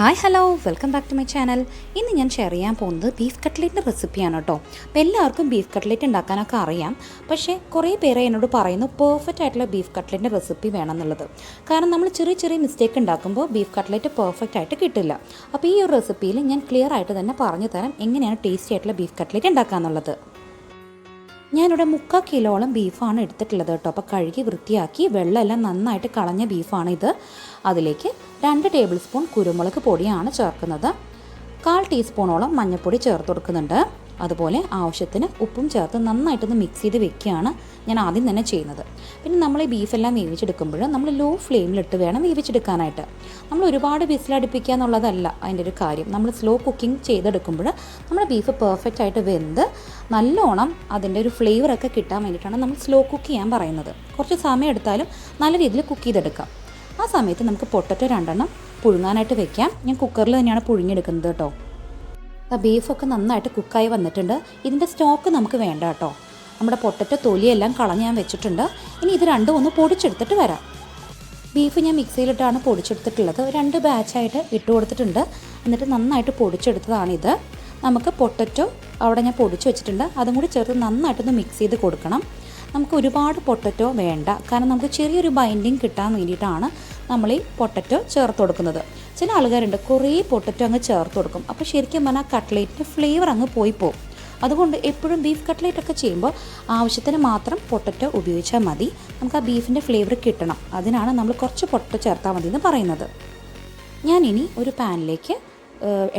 Hi hello welcome back to my channel. ഇന്ന് ഞാൻ share ചെയ്യാൻ പോകുന്നത് ബീഫ് കട്ട്ലേറ്റിൻ്റെ റെസിപ്പിയാണ് കേട്ടോ. അപ്പോൾ എല്ലാവർക്കും ബീഫ് കട്ട്ലേറ്റ് ഉണ്ടാക്കാനൊക്കെ അറിയാം. പക്ഷേ കുറേ പേരെ എന്നോട് പറയുന്നു പെർഫെക്റ്റ് ആയിട്ടുള്ള ബീഫ് കട്ട്ലേറ്റിൻ്റെ റെസിപ്പി വേണമെന്നുള്ളത്. കാരണം നമ്മൾ ചെറിയ ചെറിയ മിസ്റ്റേക്ക് ഉണ്ടാക്കുമ്പോൾ ബീഫ് കട്ട്ലേറ്റ് പെർഫെക്റ്റ് ആയിട്ട് കിട്ടില്ല. അപ്പോൾ ഈ ഒരു റെസിപ്പിയിൽ ഞാൻ ക്ലിയർ ആയിട്ട് തന്നെ പറഞ്ഞു തരാം എങ്ങനെയാണ് ടേസ്റ്റി ആയിട്ടുള്ള ബീഫ് കട്ട്ലേറ്റ് ഉണ്ടാക്കാമെന്നുള്ളത്. ഞാനിവിടെ 3/4 കിലോളം ബീഫാണ് എടുത്തിട്ടുള്ളത് കേട്ടോ. അപ്പോൾ കഴുകി വൃത്തിയാക്കി വെള്ളമെല്ലാം നന്നായിട്ട് കളഞ്ഞ ബീഫാണ് ഇത്. അതിലേക്ക് 2 ടേബിൾ സ്പൂൺ കുരുമുളക് പൊടിയാണ് ചേർക്കുന്നത്. 1/4 ടീസ്പൂണോളം മഞ്ഞൾപ്പൊടി ചേർത്ത് കൊടുക്കുന്നുണ്ട്. അതുപോലെ ആവശ്യത്തിന് ഉപ്പും ചേർത്ത് നന്നായിട്ടൊന്ന് മിക്സ് ചെയ്ത് വെക്കുകയാണ് ഞാൻ ആദ്യം തന്നെ ചെയ്യുന്നത്. പിന്നെ നമ്മൾ ഈ ബീഫെല്ലാം വേവിച്ചെടുക്കുമ്പോൾ നമ്മൾ ലോ ഫ്ലെയിമിലിട്ട് വേണം വേവിച്ചെടുക്കാനായിട്ട്. നമ്മൾ ഒരുപാട് വിസിലടുപ്പിക്കുക എന്നുള്ളതല്ല അതിൻ്റെ ഒരു കാര്യം. നമ്മൾ സ്ലോ കുക്കിംഗ് ചെയ്തെടുക്കുമ്പോൾ നമ്മുടെ ബീഫ് പെർഫെക്റ്റ് ആയിട്ട് വെന്ത് നല്ലോണം അതിൻ്റെ ഒരു ഫ്ലേവറൊക്കെ കിട്ടാൻ വേണ്ടിയിട്ടാണ് നമ്മൾ സ്ലോ കുക്ക് ചെയ്യാൻ പറയുന്നത്. കുറച്ച് സമയം എടുത്താലും നല്ല രീതിയിൽ കുക്ക് ചെയ്തെടുക്കാം. ആ സമയത്ത് നമുക്ക് പൊട്ടറ്റോ 2 പുഴുങ്ങാനായിട്ട് വെക്കാം. ഞാൻ കുക്കറിൽ തന്നെയാണ് പുഴുങ്ങിയെടുക്കുന്നത് കേട്ടോ. ബീഫൊക്കെ നന്നായിട്ട് കുക്കായി വന്നിട്ടുണ്ട്. ഇതിൻ്റെ സ്റ്റോക്ക് നമുക്ക് വേണ്ട കേട്ടോ. നമ്മുടെ പൊട്ടറ്റോ തൊലിയെല്ലാം കളഞ്ഞ് ഞാൻ വെച്ചിട്ടുണ്ട്. ഇനി ഇത് രണ്ടും ഒന്ന് പൊടിച്ചെടുത്തിട്ട് വരാം. ബീഫ് ഞാൻ മിക്സിയിലിട്ടാണ് പൊടിച്ചെടുത്തിട്ടുള്ളത്. 2 ബാച്ചായിട്ട് ഇട്ട് കൊടുത്തിട്ടുണ്ട്. എന്നിട്ട് നന്നായിട്ട് പൊടിച്ചെടുത്തതാണിത്. നമുക്ക് പൊട്ടറ്റോ അവിടെ ഞാൻ പൊടിച്ച് വെച്ചിട്ടുണ്ട്. അതും കൂടി ചേർത്ത് നന്നായിട്ടൊന്ന് മിക്സ് ചെയ്ത് കൊടുക്കണം. നമുക്ക് ഒരുപാട് പൊട്ടറ്റോ വേണ്ട. കാരണം നമുക്ക് ചെറിയൊരു ബൈൻഡിങ് കിട്ടാൻ വേണ്ടിയിട്ടാണ് നമ്മൾ ഈ പൊട്ടറ്റോ ചേർത്ത് കൊടുക്കുന്നത്. ചില ആൾക്കാരുണ്ട് കുറേ പൊട്ടറ്റോ അങ്ങ് ചേർത്ത് കൊടുക്കും. അപ്പോൾ ശരിക്കും പറഞ്ഞാൽ കട്ട്ലേറ്റിൻ്റെ ഫ്ലേവർ അങ്ങ് പോയി പോകും. അതുകൊണ്ട് എപ്പോഴും ബീഫ് കട്ട്ലേറ്റൊക്കെ ചെയ്യുമ്പോൾ ആവശ്യത്തിന് മാത്രം പൊട്ടറ്റോ ഉപയോഗിച്ചാൽ മതി. നമുക്ക് ആ ബീഫിൻ്റെ ഫ്ലേവർ കിട്ടണം. അതിനാണ് നമ്മൾ കുറച്ച് പൊട്ടറ്റോ ചേർത്താൽ മതി എന്ന് പറയുന്നത്. ഞാനിനി ഒരു പാനിലേക്ക്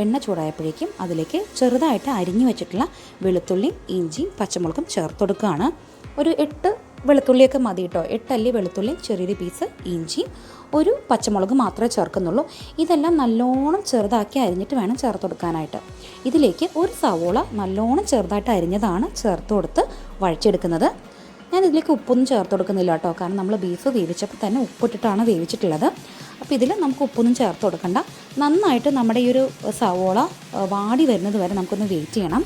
എണ്ണ ചൂടായപ്പോഴേക്കും അതിലേക്ക് ചെറുതായിട്ട് അരിഞ്ഞു വെച്ചിട്ടുള്ള വെളുത്തുള്ളിയും ഇഞ്ചിയും പച്ചമുളകും ചേർത്ത് കൊടുക്കുകയാണ്. ഒരു 8 വെളുത്തുള്ളിയൊക്കെ മതി കേട്ടോ. 8 അല്ലി വെളുത്തുള്ളി, ചെറിയൊരു പീസ് ഇഞ്ചിയും, ഒരു പച്ചമുളക് മാത്രമേ ചേർക്കുന്നുള്ളൂ. ഇതെല്ലാം നല്ലോണം ചെറുതാക്കി അരിഞ്ഞിട്ട് വേണം ചേർത്ത് കൊടുക്കാനായിട്ട്. ഇതിലേക്ക് ഒരു സവോള നല്ലോണം ചെറുതായിട്ട് അരിഞ്ഞതാണ് ചേർത്ത് കൊടുത്ത് വഴച്ചെടുക്കുന്നത്. ഞാൻ ഇതിലേക്ക് ഉപ്പൊന്നും ചേർത്ത് കൊടുക്കുന്നില്ല കേട്ടോ. കാരണം നമ്മൾ ബീഫ് വേവിച്ചപ്പോൾ തന്നെ ഉപ്പിട്ടിട്ടാണ് വേവിച്ചിട്ടുള്ളത്. അപ്പോൾ ഇതിൽ നമുക്ക് ഉപ്പൊന്നും ചേർത്ത് കൊടുക്കണ്ട. നന്നായിട്ട് നമ്മുടെ ഈ ഒരു സവോള വാടി വരുന്നത് വരെ നമുക്കൊന്ന് വെയിറ്റ് ചെയ്യണം.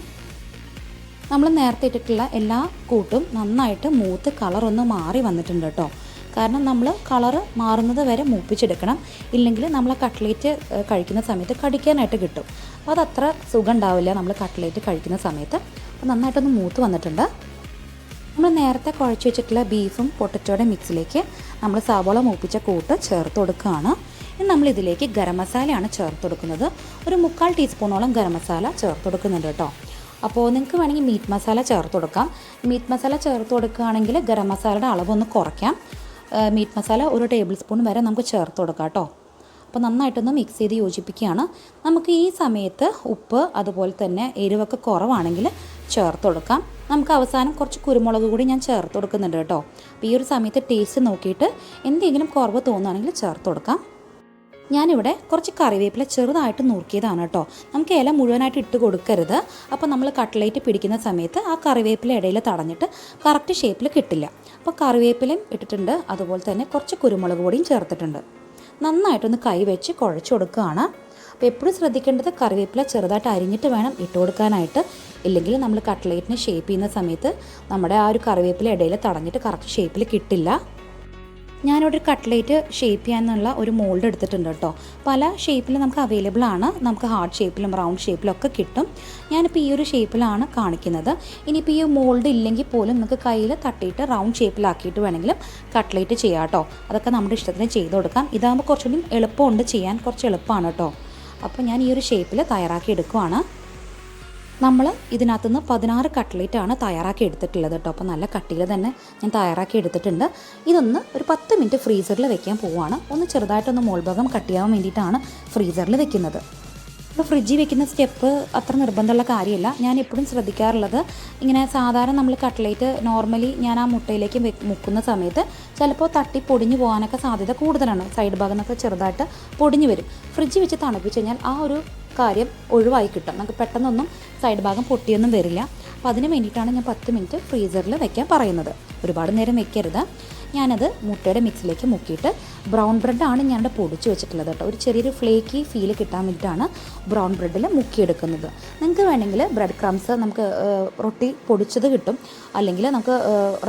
നമ്മൾ നേരത്തെ ഇട്ടിട്ടുള്ള എല്ലാ കൂട്ടും നന്നായിട്ട് മൂത്ത് കളറൊന്ന് മാറി വന്നിട്ടുണ്ട് കേട്ടോ. കാരണം നമ്മൾ കളറ് മാറുന്നത് വരെ മൂപ്പിച്ചെടുക്കണം. ഇല്ലെങ്കിൽ നമ്മൾ കട്ട്ലേറ്റ് കഴിക്കുന്ന സമയത്ത് കടിക്കാനായിട്ട് കിട്ടും. അപ്പോൾ അതത്ര സുഖം ഉണ്ടാവില്ല നമ്മൾ കട്ട്ലേറ്റ് കഴിക്കുന്ന സമയത്ത്. അപ്പോൾ നന്നായിട്ടൊന്ന് മൂത്ത് വന്നിട്ടുണ്ട്. നമ്മൾ നേരത്തെ കുഴച്ച് വെച്ചിട്ടുള്ള ബീഫും പൊട്ടറ്റോയുടെ മിക്സിലേക്ക് നമ്മൾ സവോള മൂപ്പിച്ച കൂട്ട് ചേർത്ത് കൊടുക്കുകയാണ്. ഇനി നമ്മളിതിലേക്ക് ഗരം മസാലയാണ് ചേർത്ത് കൊടുക്കുന്നത്. ഒരു 3/4 ടീസ്പൂണോളം ഗരം മസാല ചേർത്ത് കൊടുക്കുന്നുണ്ട് കേട്ടോ. അപ്പോൾ നിങ്ങൾക്ക് വേണമെങ്കിൽ മീറ്റ് മസാല ചേർത്ത് കൊടുക്കാം. മീറ്റ് മസാല ചേർത്ത് കൊടുക്കുകയാണെങ്കിൽ ഗരം മസാലയുടെ അളവൊന്ന് കുറയ്ക്കാം. മീറ്റ് മസാല 1 ടേബിൾ സ്പൂൺ വരെ നമുക്ക് ചേർത്ത് കൊടുക്കാം കേട്ടോ. അപ്പോൾ നന്നായിട്ടൊന്ന് മിക്സ് ചെയ്ത് യോജിപ്പിക്കുകയാണ്. നമുക്ക് ഈ സമയത്ത് ഉപ്പ് അതുപോലെ തന്നെ എരിവൊക്കെ കുറവാണെങ്കിൽ ചേർത്ത് കൊടുക്കാം. നമുക്ക് അവസാനം കുറച്ച് കുരുമുളക് കൂടി ഞാൻ ചേർത്ത് കൊടുക്കുന്നുണ്ട് കേട്ടോ. അപ്പോൾ ഈ ഒരു സമയത്ത് ടേസ്റ്റ് നോക്കിയിട്ട് എന്തെങ്കിലും കുറവ് തോന്നുകയാണെങ്കിൽ ചേർത്ത് കൊടുക്കാം. ഞാനിവിടെ കുറച്ച് കറിവേപ്പില ചെറുതായിട്ട് നുറുക്കിയതാണ് കേട്ടോ. നമുക്ക് ഇല മുഴുവനായിട്ട് ഇട്ട് കൊടുക്കരുത്. അപ്പോൾ നമ്മൾ കട്ട്ലേറ്റ് പിടിക്കുന്ന സമയത്ത് ആ കറിവേപ്പില ഇടയിൽ തടഞ്ഞിട്ട് കറക്റ്റ് ഷേപ്പിൽ കിട്ടില്ല. അപ്പോൾ കറിവേപ്പിലയും ഇട്ടിട്ടുണ്ട്. അതുപോലെ തന്നെ കുറച്ച് കുരുമുളക് പൊടിയും ചേർത്തിട്ടുണ്ട്. നന്നായിട്ടൊന്ന് കൈ വെച്ച് കുഴച്ച് കൊടുക്കുകയാണ്. അപ്പോൾ എപ്പോഴും ശ്രദ്ധിക്കേണ്ടത് കറിവേപ്പില ചെറുതായിട്ട് അരിഞ്ഞിട്ട് വേണം ഇട്ട് കൊടുക്കാനായിട്ട്. ഇല്ലെങ്കിൽ നമ്മൾ കട്ട്ലേറ്റിന് ഷേപ്പ് ചെയ്യുന്ന സമയത്ത് നമ്മുടെ ആ ഒരു കറിവേപ്പില ഇടയിൽ തടഞ്ഞിട്ട് കറക്റ്റ് ഷേപ്പിൽ കിട്ടില്ല. ഞാനിവിടെ കട്ട്ലേറ്റ് ഷേപ്പ് ചെയ്യാനുള്ള ഒരു മോൾഡ് എടുത്തിട്ടുണ്ട് കേട്ടോ. പല ഷേപ്പിൽ നമുക്ക് അവൈലബിൾ ആണ്. നമുക്ക് ഹാർട്ട് ഷേപ്പിലും റൗണ്ട് ഷേപ്പിലും ഒക്കെ കിട്ടും. ഞാനിപ്പോൾ ഈ ഒരു ഷേപ്പിലാണ് കാണിക്കുന്നത്. ഇനിയിപ്പോൾ ഈ മോൾഡ് ഇല്ലെങ്കിൽ പോലും നമുക്ക് കയ്യിൽ തട്ടിയിട്ട് റൗണ്ട് ഷേപ്പിലാക്കിയിട്ട് വേണമെങ്കിലും കട്ട്ലേറ്റ് ചെയ്യാം കേട്ടോ. അതൊക്കെ നമ്മുടെ ഇഷ്ടത്തിന് ചെയ്ത് കൊടുക്കാം. ഇതാകുമ്പോൾ കുറച്ചുകൂടി എളുപ്പമുണ്ട് ചെയ്യാൻ, കുറച്ച് എളുപ്പമാണ് കേട്ടോ. അപ്പോൾ ഞാൻ ഈ ഒരു ഷേപ്പിൽ തയ്യാറാക്കി എടുക്കുവാണ്. നമ്മൾ ഇതിനകത്തുനിന്ന് 16 കട്ട്ലേറ്റാണ് തയ്യാറാക്കി എടുത്തിട്ടുള്ളത് കേട്ടോ. അപ്പോൾ നല്ല കട്ടിയിൽ തന്നെ ഞാൻ തയ്യാറാക്കി എടുത്തിട്ടുണ്ട്. ഇതൊന്ന് ഒരു 10 മിനിറ്റ് ഫ്രീസറിൽ വെക്കാൻ പോവുകയാണ്. ഒന്ന് ചെറുതായിട്ടൊന്ന് മോൾഭാഗം കട്ട് ചെയ്യാൻ വേണ്ടിയിട്ടാണ് ഫ്രീസറിൽ വെക്കുന്നത്. ഇപ്പോൾ ഫ്രിഡ്ജിൽ വെക്കുന്ന സ്റ്റെപ്പ് അത്ര നിർബന്ധമുള്ള കാര്യമല്ല. ഞാൻ എപ്പോഴും ശ്രദ്ധിക്കാറുള്ളത് ഇങ്ങനെ സാധാരണ നമ്മൾ കട്ട്ലേറ്റ് നോർമലി ഞാൻ ആ മുട്ടയിലേക്ക് മുക്കുന്ന സമയത്ത് ചിലപ്പോൾ തട്ടി പൊടിഞ്ഞു പോകാനൊക്കെ സാധ്യത കൂടുതലാണ്. സൈഡ് ഭാഗം നിന്നൊക്കെ ചെറുതായിട്ട് പൊടിഞ്ഞു വരും. ഫ്രിഡ്ജിൽ വെച്ച് തണുപ്പിച്ച് കഴിഞ്ഞാൽ ആ ഒരു കാര്യം ഒഴിവായി കിട്ടും. നമുക്ക് പെട്ടെന്നൊന്നും സൈഡ് ഭാഗം പൊട്ടിയൊന്നും വരില്ല. അപ്പോൾ അതിന് വേണ്ടിയിട്ടാണ് ഞാൻ 10 മിനിറ്റ് ഫ്രീസറിൽ വെക്കാൻ പറയുന്നത്. ഒരുപാട് നേരം വെക്കരുത്. ഞാനത് മുട്ടയുടെ മിക്സിലേക്ക് മുക്കിയിട്ട് ബ്രൗൺ ബ്രെഡാണ് ഞാനിവിടെ പൊടിച്ച് വെച്ചിട്ടുള്ളത് കേട്ടോ. ഒരു ചെറിയൊരു ഫ്ലേക്കി ഫീൽ കിട്ടാൻ വേണ്ടിയിട്ടാണ് ബ്രൗൺ ബ്രെഡിൽ മുക്കിയെടുക്കുന്നത്. നിങ്ങൾക്ക് വേണമെങ്കിൽ ബ്രെഡ് ക്രംസ് നമുക്ക് റൊട്ടി പൊടിച്ചത് കിട്ടും, അല്ലെങ്കിൽ നമുക്ക്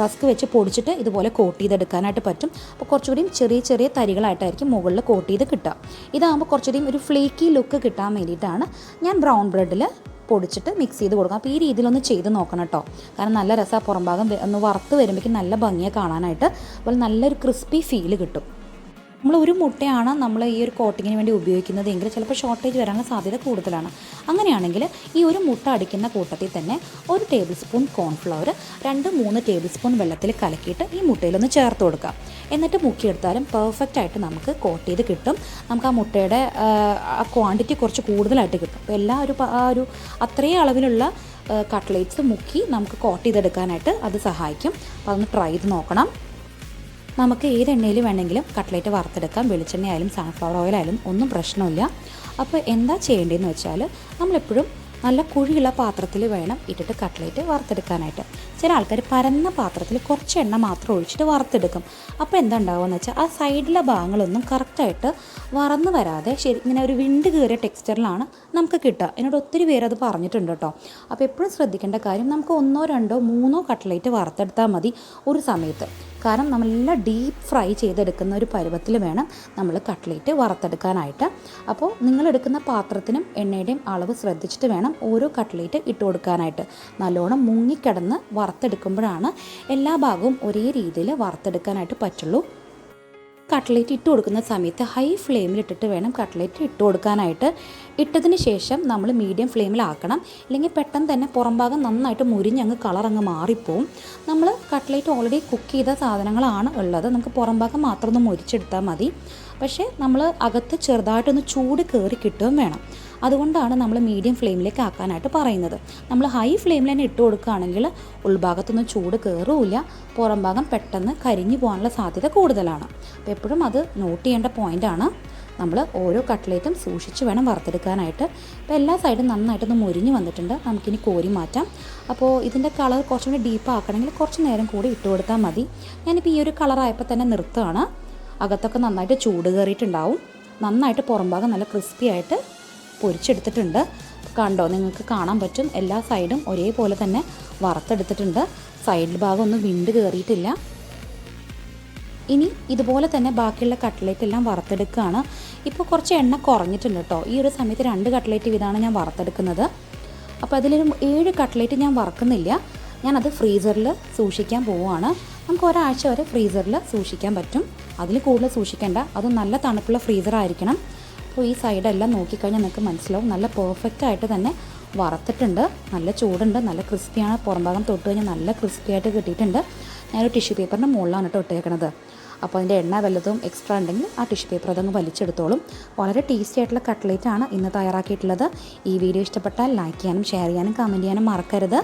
റസ്ക് വെച്ച് പൊടിച്ചിട്ട് ഇതുപോലെ കോട്ട് ചെയ്തെടുക്കാനായിട്ട് പറ്റും. അപ്പോൾ കുറച്ചുകൂടിയും ചെറിയ ചെറിയ തരികളായിട്ടായിരിക്കും മുകളിൽ കോട്ട് ചെയ്ത് കിട്ടുക. ഇതാകുമ്പോൾ കുറച്ചുകൂടിയും ഒരു ഫ്ലേക്കി ലുക്ക് കിട്ടാൻ വേണ്ടിയിട്ടാണ് ഞാൻ ബ്രൗൺ ബ്രെഡിൽ പൊടിച്ചിട്ട് മിക്സ് ചെയ്ത് കൊടുക്കാം. അപ്പോൾ ഈ രീതിയിലൊന്ന് ചെയ്ത് നോക്കണം കേട്ടോ. കാരണം നല്ല രസമാണ്, പുറം ഭാഗം ഒന്ന് വറുത്ത് വരുമ്പോഴേക്കും നല്ല ഭംഗിയെ കാണാനായിട്ട്. അതുപോലെ നല്ലൊരു ക്രിസ്പി ഫീല് കിട്ടും. നമ്മൾ ഒരു മുട്ടയാണ് നമ്മൾ ഈ ഒരു കോട്ടിങ്ങിന് വേണ്ടി ഉപയോഗിക്കുന്നത് എങ്കിൽ ചിലപ്പോൾ ഷോർട്ടേജ് വരാനുള്ള സാധ്യത കൂടുതലാണ്. അങ്ങനെയാണെങ്കിൽ ഈ ഒരു മുട്ട അടിക്കുന്ന കൂട്ടത്തിൽ തന്നെ 1 table spoon cornflour 2-3 table spoon വെള്ളത്തിൽ കലക്കിയിട്ട് ഈ മുട്ടയിലൊന്ന് ചേർത്ത് കൊടുക്കാം. എന്നിട്ട് മുക്കിയെടുത്താലും പെർഫെക്റ്റ് ആയിട്ട് നമുക്ക് കോട്ട് ചെയ്ത് കിട്ടും. നമുക്ക് ആ മുട്ടയുടെ ക്വാണ്ടിറ്റി കുറച്ച് കൂടുതലായിട്ട് കിട്ടും. അപ്പോൾ ഒരു അത്രയും അളവിലുള്ള കട്ട്ലേറ്റ്സ് മുക്കി നമുക്ക് കോട്ട് ചെയ്തെടുക്കാനായിട്ട് അത് സഹായിക്കും. അപ്പോൾ അതൊന്ന് ട്രൈ ചെയ്ത് നോക്കണം. നമുക്ക് ഏത് എണ്ണയിൽ വേണമെങ്കിലും കട്ട്ലേറ്റ് വറുത്തെടുക്കാം. വെളിച്ചെണ്ണയായാലും സൺഫ്ലവർ ഓയിലായാലും ഒന്നും പ്രശ്നമില്ല. അപ്പോൾ എന്താ ചെയ്യേണ്ടതെന്ന് വെച്ചാൽ നമ്മളെപ്പോഴും നല്ല കുഴിയുള്ള പാത്രത്തിൽ വേണം ഇട്ടിട്ട് കട്ട്ലേറ്റ് വറുത്തെടുക്കാനായിട്ട്. ചില ആൾക്കാർ പരന്ന പാത്രത്തിൽ കുറച്ച് എണ്ണ മാത്രം ഒഴിച്ചിട്ട് വറുത്തെടുക്കും. അപ്പോൾ എന്താ ഉണ്ടാവുകയെന്ന് വെച്ചാൽ ആ സൈഡിലെ ഭാഗങ്ങളൊന്നും കറക്റ്റായിട്ട് വറന്ന് വരാതെ ഇങ്ങനെ ഒരു വിണ്ട് കയറിയ ടെക്സ്ചറിലാണ് നമുക്ക് കിട്ടുക. എന്നോട് ഒത്തിരി പേര് അത് പറഞ്ഞിട്ടുണ്ട് കേട്ടോ. അപ്പോൾ എപ്പോഴും ശ്രദ്ധിക്കേണ്ട കാര്യം, നമുക്ക് 1, 2, 3 കട്ട്ലേറ്റ് വറുത്തെടുത്താൽ മതി ഒരു സമയത്ത്. കാരണം നമ്മളെല്ലാം ഡീപ്പ് ഫ്രൈ ചെയ്തെടുക്കുന്ന ഒരു പരുവത്തിൽ വേണം നമ്മൾ കട്ട്ലേറ്റ് വറുത്തെടുക്കാനായിട്ട്. അപ്പോൾ നിങ്ങളെടുക്കുന്ന പാത്രത്തിനും എണ്ണയുടെയും അളവ് ശ്രദ്ധിച്ചിട്ട് വേണം ഓരോ കട്ട്ലേറ്റ് ഇട്ട് കൊടുക്കാനായിട്ട്. നല്ലോണം മുങ്ങിക്കിടന്ന് വറുത്തെടുക്കുമ്പോഴാണ് എല്ലാ ഭാഗവും ഒരേ രീതിയിൽ വറുത്തെടുക്കാനായിട്ട് പറ്റുള്ളൂ. കട്ട്ലേറ്റ് ഇട്ട് കൊടുക്കുന്ന സമയത്ത് ഹൈ ഫ്ലെയിമിലിട്ടിട്ട് വേണം കട്ട്ലേറ്റ് ഇട്ട് കൊടുക്കാനായിട്ട്. ഇട്ടതിന് ശേഷം നമ്മൾ മീഡിയം ഫ്ലെയിമിലാക്കണം, ഇല്ലെങ്കിൽ പെട്ടെന്ന് തന്നെ പുറം ഭാഗം നന്നായിട്ട് മുരിഞ്ഞങ്ങ് കളറങ്ങ് മാറിപ്പോവും. നമ്മൾ കട്ട്ലേറ്റ് ഓൾറെഡി കുക്ക് ചെയ്ത സാധനങ്ങളാണ് ഉള്ളത്, നമുക്ക് പുറം ഭാഗം മാത്രം ഒന്ന് മുരിച്ചെടുത്താൽ മതി. പക്ഷേ നമ്മൾ അകത്ത് ചെറുതായിട്ടൊന്ന് ചൂട് കയറി കിട്ടുകയും വേണം. അതുകൊണ്ടാണ് നമ്മൾ മീഡിയം ഫ്ലെയിമിലേക്ക് ആക്കാനായിട്ട് പറയുന്നത്. നമ്മൾ ഹൈ ഫ്ലെയിമിൽ തന്നെ ഇട്ട് കൊടുക്കുകയാണെങ്കിൽ ഉൾഭാഗത്തൊന്നും ചൂട് കയറില്ല, പുറം ഭാഗം പെട്ടെന്ന് കരിഞ്ഞു പോകാനുള്ള സാധ്യത കൂടുതലാണ്. അപ്പോൾ എപ്പോഴും അത് നോട്ട് ചെയ്യേണ്ട പോയിൻ്റാണ്. നമ്മൾ ഓരോ കട്ട്ലേറ്റും സൂക്ഷിച്ച് വേണം വറുത്തെടുക്കാനായിട്ട്. ഇപ്പോൾ എല്ലാ സൈഡും നന്നായിട്ടൊന്ന് മുരിഞ്ഞ് വന്നിട്ടുണ്ട്. നമുക്കിനി കോരി മാറ്റാം. അപ്പോൾ ഇതിൻ്റെ കളർ കുറച്ചും കൂടി ഡീപ്പ് ആക്കണമെങ്കിൽ കുറച്ച് നേരം കൂടി ഇട്ട് കൊടുത്താൽ മതി. ഞാനിപ്പോൾ ഈ ഒരു കളറായപ്പോൾ തന്നെ നിർത്തുകയാണ്. അകത്തൊക്കെ നന്നായിട്ട് ചൂട് കയറിയിട്ടുണ്ടാവും. നന്നായിട്ട് പുറം ഭാഗം നല്ല ക്രിസ്പി ആയിട്ട് പൊരിച്ചെടുത്തിട്ടുണ്ട്. കണ്ടോ, നിങ്ങൾക്ക് കാണാൻ പറ്റും എല്ലാ സൈഡും ഒരേപോലെ തന്നെ വറുത്തെടുത്തിട്ടുണ്ട്. സൈഡിൽ ഭാഗം ഒന്നും വിണ്ട് കയറിയിട്ടില്ല. ഇനി ഇതുപോലെ തന്നെ ബാക്കിയുള്ള കട്ട്ലേറ്റ് എല്ലാം വറുത്തെടുക്കുകയാണ്. ഇപ്പോൾ കുറച്ച് എണ്ണ കുറഞ്ഞിട്ടുണ്ട് കേട്ടോ. ഈ ഒരു സമയത്ത് 2 കട്ട്ലേറ്റ് വീതമാണ് ഞാൻ വറുത്തെടുക്കുന്നത്. അപ്പോൾ അതിലൊരു 7 കട്ട്ലേറ്റ് ഞാൻ വറുക്കുന്നില്ല. ഞാനത് ഫ്രീസറിൽ സൂക്ഷിക്കാൻ പോവുകയാണ്. നമുക്ക് ഒരാഴ്ച വരെ ഫ്രീസറിൽ സൂക്ഷിക്കാൻ പറ്റും. അതിൽ കൂടുതൽ സൂക്ഷിക്കേണ്ട, അത് നല്ല തണുപ്പുള്ള ഫ്രീസറായിരിക്കണം. അപ്പോൾ ഈ സൈഡെല്ലാം നോക്കിക്കഴിഞ്ഞാൽ നിങ്ങൾക്ക് മനസ്സിലാവും നല്ല പെർഫെക്റ്റ് ആയിട്ട് തന്നെ വറുത്തിട്ടുണ്ട്. നല്ല ചൂടുണ്ട്, നല്ല ക്രിസ്പിയാണ്. പുറം ഭാഗം തൊട്ട് കഴിഞ്ഞാൽ നല്ല ക്രിസ്പി ആയിട്ട് കിട്ടിയിട്ടുണ്ട്. ഞാനൊരു ടിഷ്യൂ പേപ്പറിൻ്റെ മുകളിലാണ് കേട്ടോ ഇട്ടേക്കണത്. അപ്പോൾ അതിൻ്റെ എണ്ണ വല്ലതും എക്സ്ട്രാ ഉണ്ടെങ്കിൽ ആ ടിഷ്യൂ പേപ്പർ അതങ്ങ് വലിച്ചെടുത്തോളും. വളരെ ടേസ്റ്റി ആയിട്ടുള്ള കട്ട്ലേറ്റാണ് ഇന്ന് തയ്യാറാക്കിയിട്ടുള്ളത്. ഈ വീഡിയോ ഇഷ്ടപ്പെട്ടാൽ ലൈക്ക് ചെയ്യാനും ഷെയർ ചെയ്യാനും കമൻറ്റ് ചെയ്യാനും മറക്കരുത്.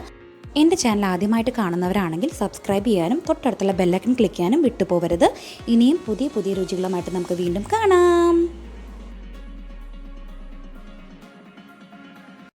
എൻ്റെ ചാനൽ ആദ്യമായിട്ട് കാണുന്നവരാണെങ്കിൽ സബ്സ്ക്രൈബ് ചെയ്യാനും തൊട്ടടുത്തുള്ള ബെല്ലൈക്കൺ ക്ലിക്ക് ചെയ്യാനും വിട്ടുപോകരുത്. ഇനിയും പുതിയ പുതിയ രുചികളുമായിട്ട് നമുക്ക് വീണ്ടും കാണാം.